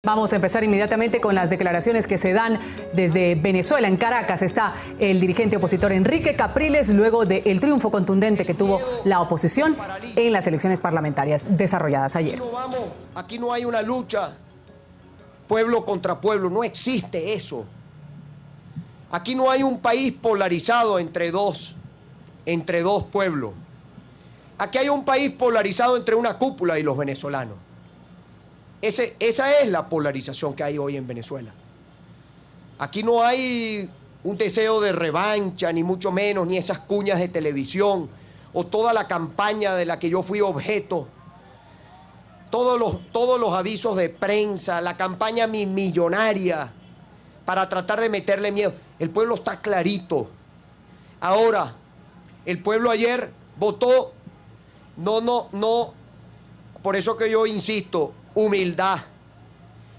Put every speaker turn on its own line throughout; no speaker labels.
Vamos a empezar inmediatamente con las declaraciones que se dan desde Venezuela. En Caracas está el dirigente opositor Enrique Capriles luego del triunfo contundente que tuvo la oposición en las elecciones parlamentarias desarrolladas ayer.
Aquí no hay una lucha pueblo contra pueblo, no existe eso. Aquí no hay un país polarizado entre dos pueblos. Aquí hay un país polarizado entre una cúpula y los venezolanos. Esa es la polarización que hay hoy en Venezuela. Aquí no hay un deseo de revancha, ni mucho menos, ni esas cuñas de televisión, o toda la campaña de la que yo fui objeto, todos los avisos de prensa, la campaña millonaria para tratar de meterle miedo. El pueblo está clarito. Ahora, el pueblo ayer votó, no, por eso que yo insisto, humildad.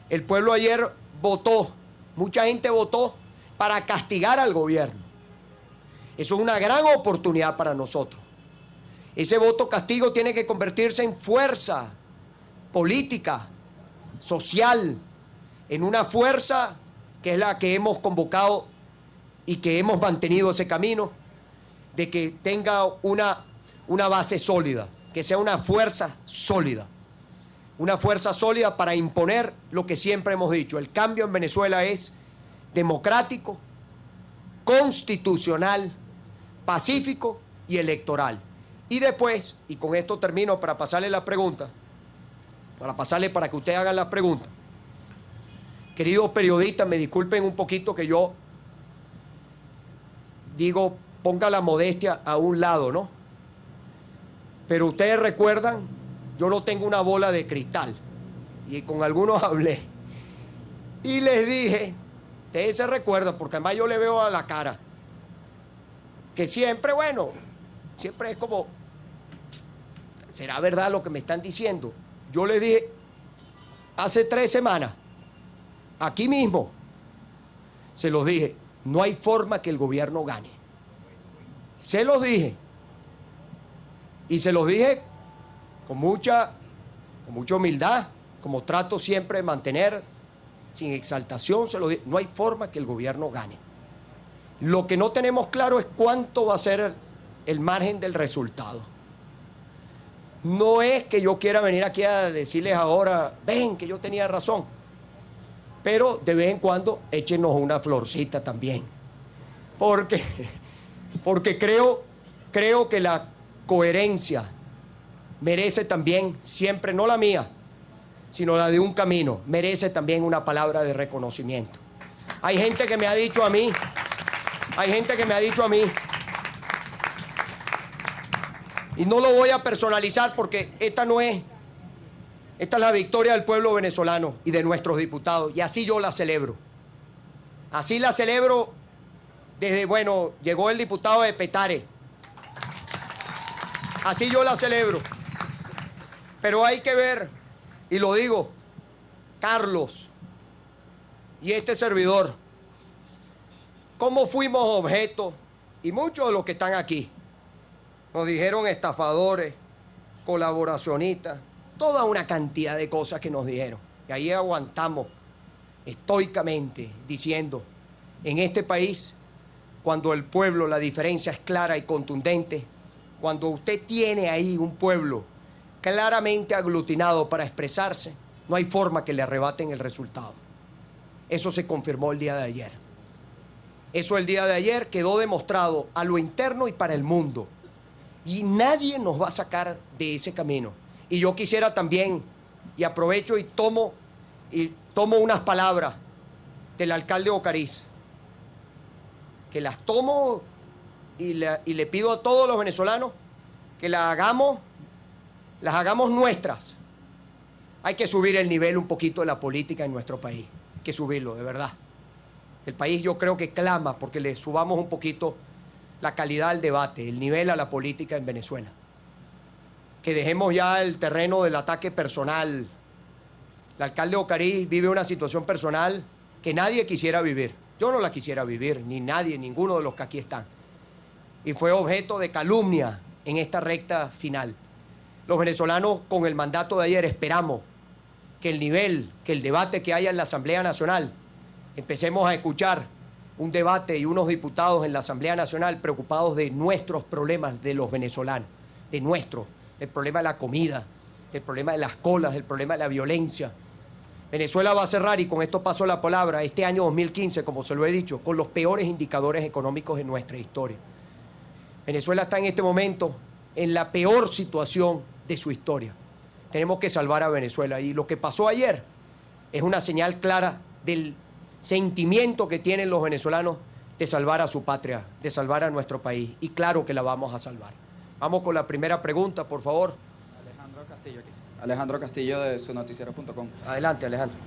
El pueblo ayer votó, mucha gente votó para castigar al gobierno. Eso es una gran oportunidad para nosotros. Ese voto castigo tiene que convertirse en fuerza política, social, en una fuerza que es la que hemos convocado y que hemos mantenido ese camino, de que tenga una base sólida, que sea una fuerza sólida para imponer lo que siempre hemos dicho. El cambio en Venezuela es democrático, constitucional, pacífico y electoral. Y después, y con esto termino para pasarle la pregunta, para que ustedes hagan la pregunta. Queridos periodistas, me disculpen un poquito que yo digo, ponga la modestia a un lado, ¿no? Pero ustedes recuerdan, yo no tengo una bola de cristal, y con algunos hablé, y les dije, ustedes se recuerdan, porque además yo le veo a la cara, que siempre, siempre es como, ¿será verdad lo que me están diciendo? Yo les dije, hace 3 semanas, aquí mismo, se los dije, no hay forma que el gobierno gane. Se los dije. Y se los dije con mucha humildad, como trato siempre de mantener, sin exaltación, se lo dije, no hay forma que el gobierno gane. Lo que no tenemos claro es cuánto va a ser el margen del resultado. No es que yo quiera venir aquí a decirles ahora, ven, que yo tenía razón, pero de vez en cuando échenos una florcita también, porque creo que la coherencia merece también, siempre, no la mía, sino la de un camino, merece también una palabra de reconocimiento. Hay gente que me ha dicho a mí, y no lo voy a personalizar porque esta es la victoria del pueblo venezolano y de nuestros diputados, y así yo la celebro. Así la celebro desde, llegó el diputado de Petare. Así yo la celebro. Pero hay que ver, y lo digo, Carlos y este servidor, cómo fuimos objeto, y muchos de los que están aquí, nos dijeron estafadores, colaboracionistas, toda una cantidad de cosas que nos dijeron. Y ahí aguantamos estoicamente diciendo, en este país, cuando el pueblo, la diferencia es clara y contundente, cuando usted tiene ahí un pueblo claramente aglutinado para expresarse, no hay forma que le arrebaten el resultado. Eso se confirmó el día de ayer. Eso el día de ayer quedó demostrado a lo interno y para el mundo. Y nadie nos va a sacar de ese camino. Y yo quisiera también, y aprovecho y tomo unas palabras del alcalde Ocariz, que las tomo y le pido a todos los venezolanos que las hagamos nuestras. Hay que subir el nivel un poquito de la política en nuestro país. Hay que subirlo, de verdad. El país yo creo que clama porque le subamos un poquito la calidad al debate, el nivel a la política en Venezuela. Que dejemos ya el terreno del ataque personal. El alcalde Ocariz vive una situación personal que nadie quisiera vivir. Yo no la quisiera vivir, ni nadie, ninguno de los que aquí están. Y fue objeto de calumnia en esta recta final. Los venezolanos, con el mandato de ayer, esperamos que el debate que haya en la Asamblea Nacional, empecemos a escuchar un debate y unos diputados en la Asamblea Nacional preocupados de nuestros problemas, de los venezolanos, del problema de la comida, del problema de las colas, del problema de la violencia. Venezuela va a cerrar, y con esto paso la palabra, este año 2015, como se lo he dicho, con los peores indicadores económicos de nuestra historia. Venezuela está en este momento en la peor situación de su historia. Tenemos que salvar a Venezuela, y lo que pasó ayer es una señal clara del sentimiento que tienen los venezolanos de salvar a su patria, de salvar a nuestro país, y claro que la vamos a salvar. Vamos con la primera pregunta, por favor.
Alejandro Castillo aquí. Alejandro Castillo de sunoticiero.com.
Adelante, Alejandro.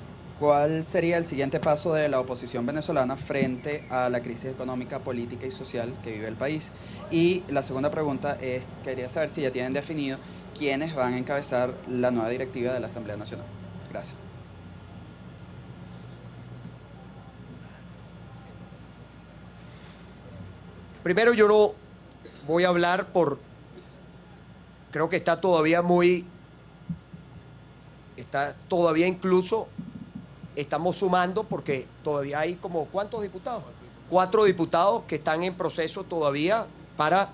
¿Cuál sería el siguiente paso de la oposición venezolana frente a la crisis económica, política y social que vive el país? Y la segunda pregunta es, quería saber si ya tienen definido quiénes van a encabezar la nueva directiva de la Asamblea Nacional. Gracias.
Primero, yo no voy a hablar creo que está todavía incluso, estamos sumando porque todavía hay como, ¿cuántos diputados? 4 diputados que están en proceso todavía para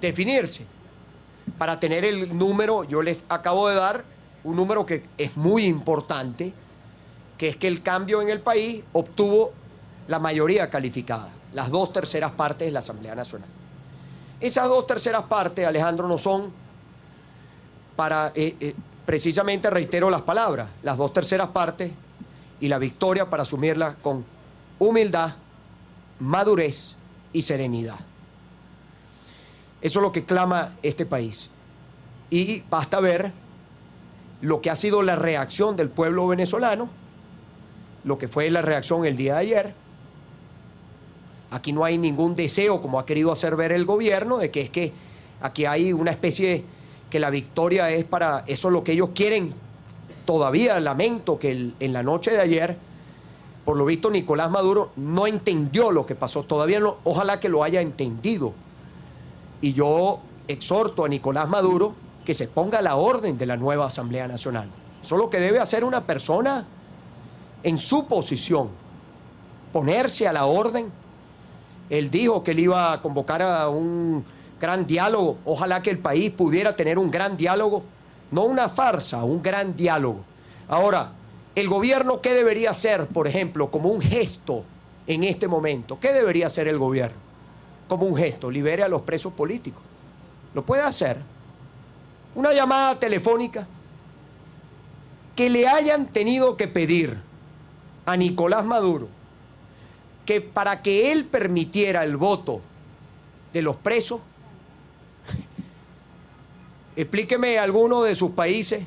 definirse, para tener el número. Yo les acabo de dar un número que es muy importante, que es que el cambio en el país obtuvo la mayoría calificada, las 2/3 partes de la Asamblea Nacional. Esas 2/3 partes, Alejandro, no son para, precisamente reitero las palabras, las 2/3 partes y la victoria para asumirla con humildad, madurez y serenidad. Eso es lo que clama este país. Y basta ver lo que ha sido la reacción del pueblo venezolano, lo que fue la reacción el día de ayer. Aquí no hay ningún deseo, como ha querido hacer ver el gobierno, de que es que aquí hay una especie de que la victoria es para eso, es lo que ellos quieren. Todavía lamento que en la noche de ayer, por lo visto, Nicolás Maduro no entendió lo que pasó. Todavía no, ojalá que lo haya entendido. Y yo exhorto a Nicolás Maduro que se ponga a la orden de la nueva Asamblea Nacional. Eso es lo que debe hacer una persona en su posición, ponerse a la orden. Él dijo que él iba a convocar a un gran diálogo. Ojalá que el país pudiera tener un gran diálogo, no una farsa, un gran diálogo. Ahora, el gobierno, ¿qué debería hacer, por ejemplo, como un gesto en este momento? ¿Qué debería hacer el gobierno? Como un gesto, libere a los presos políticos. Lo puede hacer. Una llamada telefónica que le hayan tenido que pedir a Nicolás Maduro que para que él permitiera el voto de los presos. Explíqueme alguno de sus países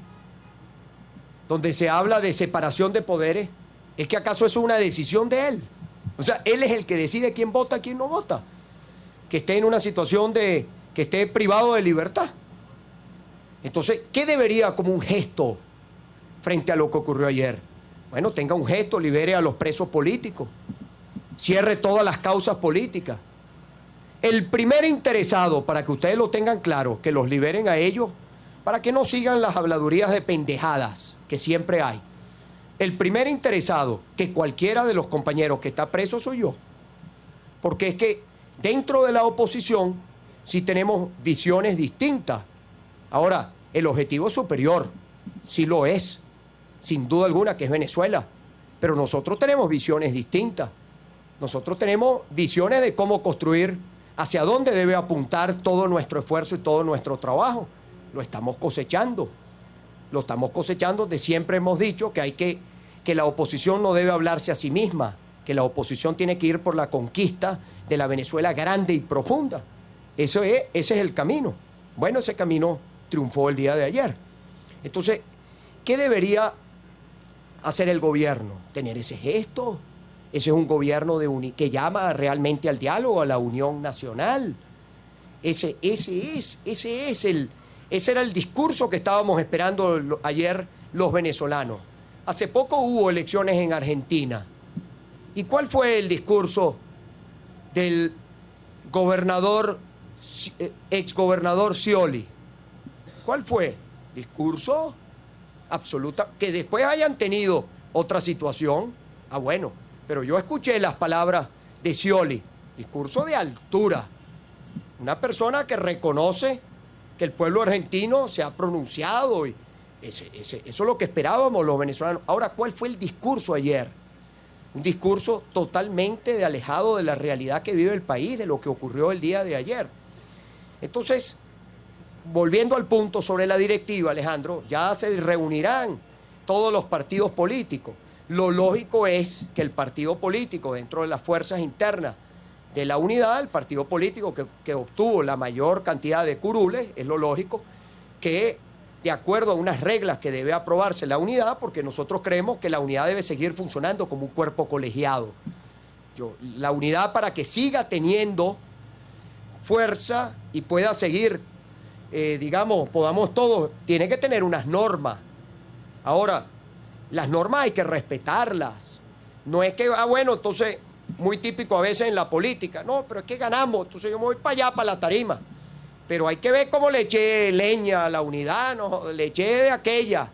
donde se habla de separación de poderes. ¿Es que acaso eso es una decisión de él? O sea, él es el que decide quién vota, quién no vota. Que esté en una situación de que esté privado de libertad. Entonces, ¿qué debería como un gesto frente a lo que ocurrió ayer? Bueno, tenga un gesto, libere a los presos políticos, cierre todas las causas políticas. El primer interesado, para que ustedes lo tengan claro, que los liberen a ellos, para que no sigan las habladurías de pendejadas que siempre hay. El primer interesado, que cualquiera de los compañeros que está preso, soy yo. Porque es que dentro de la oposición sí tenemos visiones distintas. Ahora, el objetivo superior sí lo es, sin duda alguna, que es Venezuela. Pero nosotros tenemos visiones distintas. Nosotros tenemos visiones de cómo construir, hacia dónde debe apuntar todo nuestro esfuerzo y todo nuestro trabajo. Lo estamos cosechando. Lo estamos cosechando. De siempre hemos dicho que la oposición no debe hablarse a sí misma, que la oposición tiene que ir por la conquista de la Venezuela grande y profunda. Ese es el camino. Bueno, ese camino triunfó el día de ayer. Entonces, ¿qué debería hacer el gobierno? Tener ese gesto. Ese es un gobierno que llama realmente al diálogo, a la unión nacional. Ese era el discurso que estábamos esperando ayer los venezolanos. Hace poco hubo elecciones en Argentina. ¿Y cuál fue el discurso del exgobernador Scioli? ¿Cuál fue? Discurso absoluta, que después hayan tenido otra situación, bueno, pero yo escuché las palabras de Scioli, discurso de altura, una persona que reconoce que el pueblo argentino se ha pronunciado y eso es lo que esperábamos los venezolanos. Ahora, ¿cuál fue el discurso ayer? Un discurso totalmente alejado de la realidad que vive el país, de lo que ocurrió el día de ayer. Entonces, volviendo al punto sobre la directiva, Alejandro, ya se reunirán todos los partidos políticos. Lo lógico es que el partido político, dentro de las fuerzas internas de la unidad, el partido político que obtuvo la mayor cantidad de curules, es lo lógico, que de acuerdo a unas reglas que debe aprobarse la unidad, porque nosotros creemos que la unidad debe seguir funcionando como un cuerpo colegiado. La unidad, para que siga teniendo fuerza y pueda seguir, digamos, podamos todos, tiene que tener unas normas. Ahora, las normas hay que respetarlas. No es que, bueno, entonces, muy típico a veces en la política, no, pero es que ganamos, entonces yo me voy para allá, para la tarima. Pero hay que ver cómo le eché leña a la unidad, no, le eché de aquella.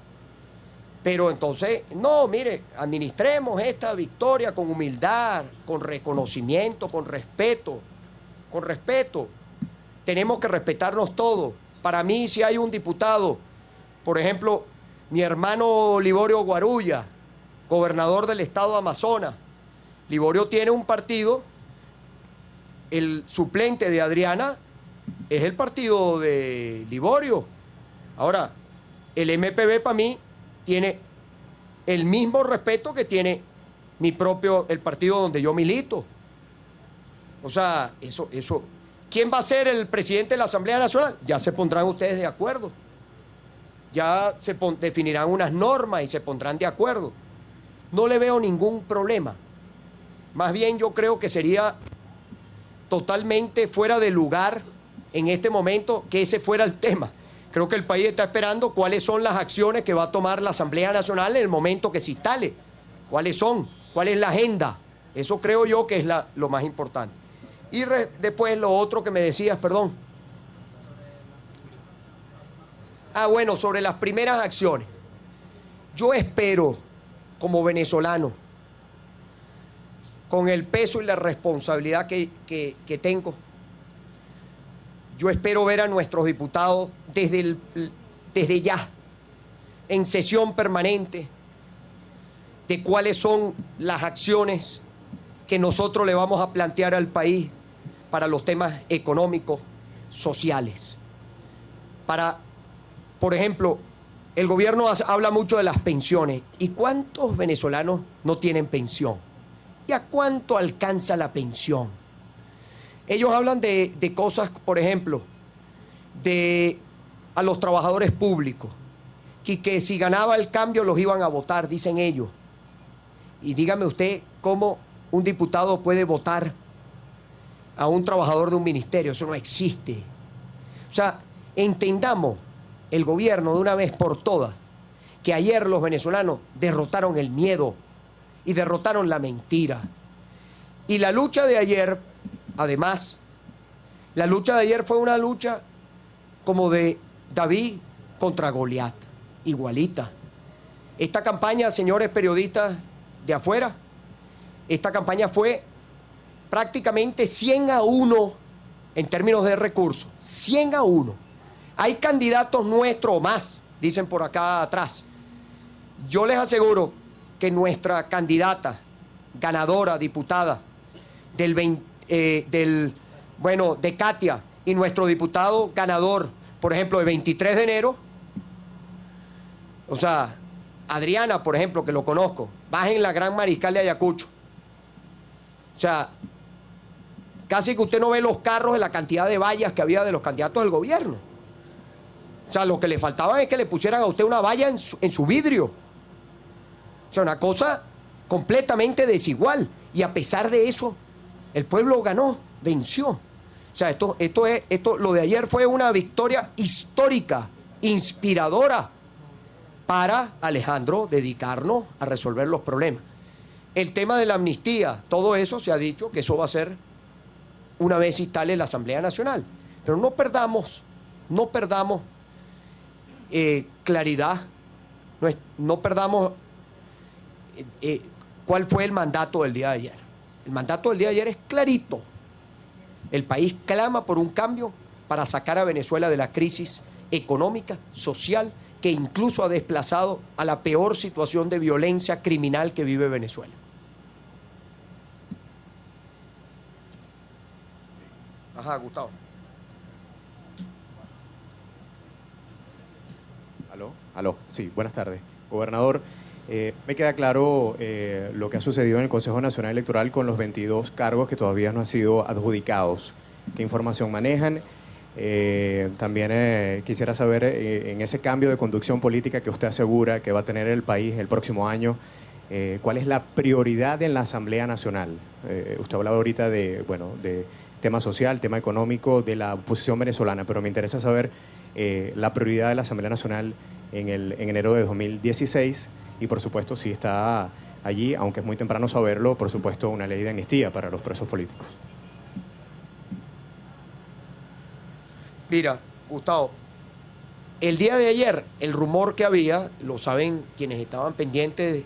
Pero entonces, no, mire, administremos esta victoria con humildad, con reconocimiento, con respeto. Con respeto. Tenemos que respetarnos todos. Para mí, si hay un diputado, por ejemplo, mi hermano Liborio Guarulla, gobernador del estado de Amazonas. Liborio tiene un partido, el suplente de Adriana es el partido de Liborio. Ahora, el MPB para mí tiene el mismo respeto que tiene el partido donde yo milito. O sea, eso. ¿Quién va a ser el presidente de la Asamblea Nacional? Ya se pondrán ustedes de acuerdo. Ya se definirán unas normas y se pondrán de acuerdo. No le veo ningún problema. Más bien yo creo que sería totalmente fuera de lugar en este momento que ese fuera el tema. Creo que el país está esperando cuáles son las acciones que va a tomar la Asamblea Nacional en el momento que se instale. ¿Cuáles son? ¿Cuál es la agenda? Eso creo yo que es lo más importante. Y después lo otro que me decías, perdón. Bueno, sobre las primeras acciones. Yo espero, como venezolano, con el peso y la responsabilidad que tengo, yo espero ver a nuestros diputados desde ya, en sesión permanente, de cuáles son las acciones que nosotros le vamos a plantear al país para los temas económicos, sociales. Por ejemplo, el gobierno habla mucho de las pensiones. ¿Y cuántos venezolanos no tienen pensión? ¿Y a cuánto alcanza la pensión? Ellos hablan de cosas, por ejemplo, a los trabajadores públicos, que si ganaba el cambio los iban a votar, dicen ellos. Y dígame usted cómo un diputado puede votar a un trabajador de un ministerio. Eso no existe. O sea, entendamos el gobierno de una vez por todas que ayer los venezolanos derrotaron el miedo y derrotaron la mentira. Y la lucha de ayer, además, la lucha de ayer fue una lucha como de David contra Goliat, igualita. Esta campaña, señores periodistas de afuera, esta campaña fue prácticamente 100-1 en términos de recursos, 100-1. Hay candidatos nuestros o más, dicen por acá atrás. Yo les aseguro que nuestra candidata, ganadora, diputada, de Katia, y nuestro diputado ganador, por ejemplo, el 23 de enero, o sea, Adriana, por ejemplo, que lo conozco, bajen la Gran Mariscal de Ayacucho. O sea, casi que usted no ve los carros de la cantidad de vallas que había de los candidatos del gobierno. O sea, lo que le faltaba es que le pusieran a usted una valla en su vidrio. O sea, una cosa completamente desigual. Y a pesar de eso, el pueblo ganó, venció. O sea, lo de ayer fue una victoria histórica, inspiradora para Alejandro dedicarnos a resolver los problemas. El tema de la amnistía, todo eso se ha dicho que eso va a ser una vez se instale la Asamblea Nacional. Pero no perdamos claridad no perdamos cuál fue el mandato del día de ayer. El mandato del día de ayer es clarito. El país clama por un cambio para sacar a Venezuela de la crisis económica, social, que incluso ha desplazado a la peor situación de violencia criminal que vive Venezuela. Ajá, Gustavo.
Aló, sí, buenas tardes. Gobernador, me queda claro lo que ha sucedido en el Consejo Nacional Electoral con los 22 cargos que todavía no han sido adjudicados. ¿Qué información manejan? También quisiera saber, en ese cambio de conducción política que usted asegura que va a tener el país el próximo año, ¿cuál es la prioridad en la Asamblea Nacional? Usted hablaba ahorita de tema social, tema económico, de la oposición venezolana, pero me interesa saber la prioridad de la Asamblea Nacional en enero de 2016 y, por supuesto, si está allí, aunque es muy temprano saberlo, por supuesto, una ley de amnistía para los presos políticos.
Mira, Gustavo, el día de ayer, el rumor que había, lo saben quienes estaban pendientes,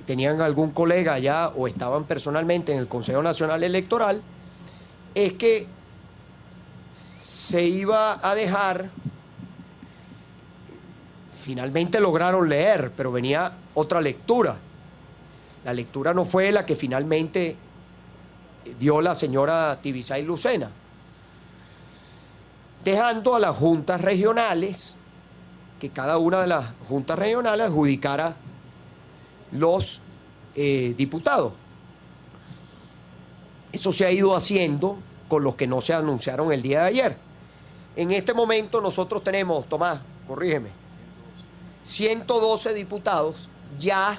tenían algún colega allá o estaban personalmente en el Consejo Nacional Electoral, es que se iba a dejar, finalmente lograron leer, pero venía otra lectura. La lectura no fue la que finalmente dio la señora Tibisay Lucena, dejando a las juntas regionales, que cada una de las juntas regionales adjudicara los diputados. Eso se ha ido haciendo con los que no se anunciaron el día de ayer. En este momento nosotros tenemos, Tomás, corrígeme, 112 diputados, ya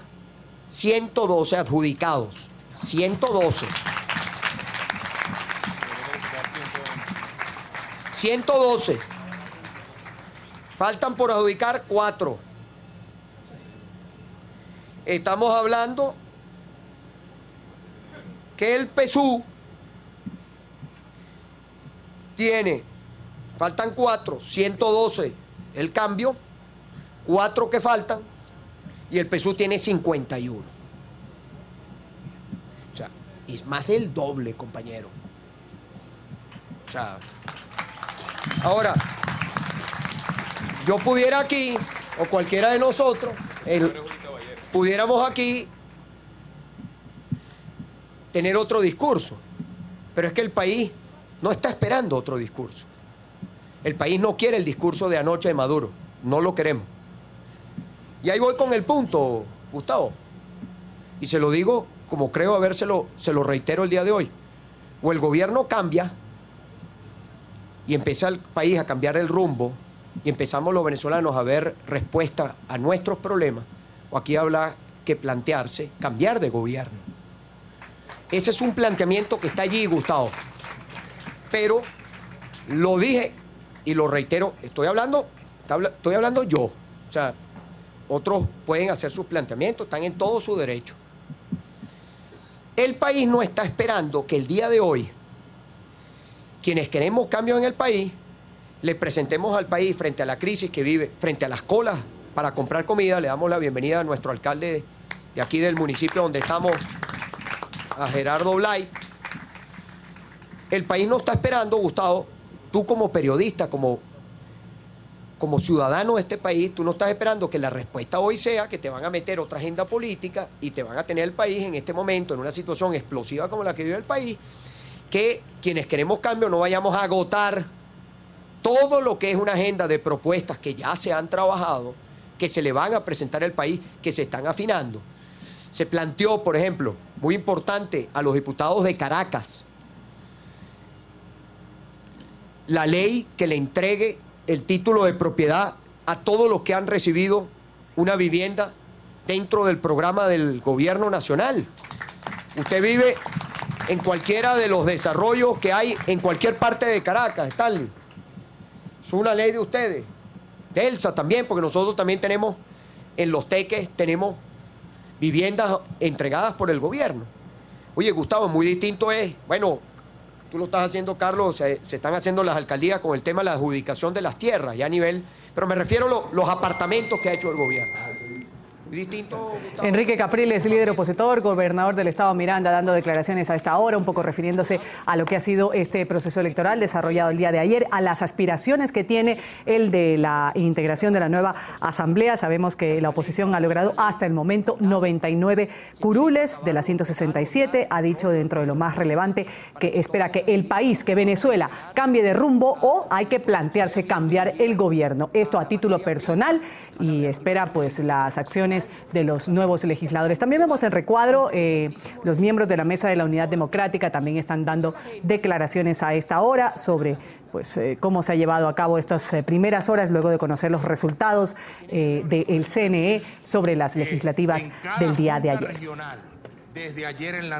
112 adjudicados, 112. 112. Faltan por adjudicar 4. Estamos hablando que el PSUV tiene, faltan 4, 112 el cambio, 4 que faltan, y el PSUV tiene 51. O sea, es más del doble, compañero. O sea, ahora, yo pudiera aquí, o cualquiera de nosotros, pudiéramos aquí tener otro discurso, pero es que el país no está esperando otro discurso. El país no quiere el discurso de anoche de Maduro, no lo queremos. Y ahí voy con el punto, Gustavo, y se lo digo como creo habérselo, se lo reitero el día de hoy. O el gobierno cambia y empieza el país a cambiar el rumbo y empezamos los venezolanos a ver respuesta a nuestros problemas, o aquí habla que plantearse cambiar de gobierno. Ese es un planteamiento que está allí, Gustavo. Pero lo dije y lo reitero, estoy hablando yo. O sea, otros pueden hacer sus planteamientos, están en todo su derecho. El país no está esperando que el día de hoy, quienes queremos cambios en el país, le presentemos al país frente a la crisis que vive, frente a las colas para comprar comida. Le damos la bienvenida a nuestro alcalde de aquí del municipio donde estamos, a Gerardo Blay. El país no está esperando, Gustavo, tú como periodista, como ciudadano de este país, tú no estás esperando que la respuesta hoy sea que te van a meter otra agenda política y te van a tener el país en este momento en una situación explosiva como la que vive el país, que quienes queremos cambio no vayamos a agotar todo lo que es una agenda de propuestas que ya se han trabajado, que se le van a presentar al país, que se están afinando. Se planteó, por ejemplo, muy importante, a los diputados de Caracas, la ley que le entregue el título de propiedad a todos los que han recibido una vivienda dentro del programa del gobierno nacional. Usted vive en cualquiera de los desarrollos que hay en cualquier parte de Caracas, Stanley. Es una ley de ustedes. De ELSA también, porque nosotros también tenemos, en Los Teques, tenemos viviendas entregadas por el gobierno. Oye, Gustavo, muy distinto es, bueno, tú lo estás haciendo, Carlos, se están haciendo las alcaldías con el tema de la adjudicación de las tierras, ya a nivel, pero me refiero a los apartamentos que ha hecho el gobierno. Distinto, Gustavo.
Enrique Capriles, líder opositor, gobernador del estado Miranda, dando declaraciones a esta hora, un poco refiriéndose a lo que ha sido este proceso electoral desarrollado el día de ayer, a las aspiraciones que tiene el de la integración de la nueva asamblea. Sabemos que la oposición ha logrado hasta el momento 99 curules de las 167. Ha dicho dentro de lo más relevante que espera que el país, que Venezuela, cambie de rumbo o hay que plantearse cambiar el gobierno. Esto a título personal y espera pues las acciones de los nuevos legisladores. También vemos en recuadro los miembros de la Mesa de la Unidad Democrática también están dando declaraciones a esta hora sobre pues cómo se ha llevado a cabo estas primeras horas luego de conocer los resultados del CNE sobre las legislativas del día de ayer.
Desde ayer en la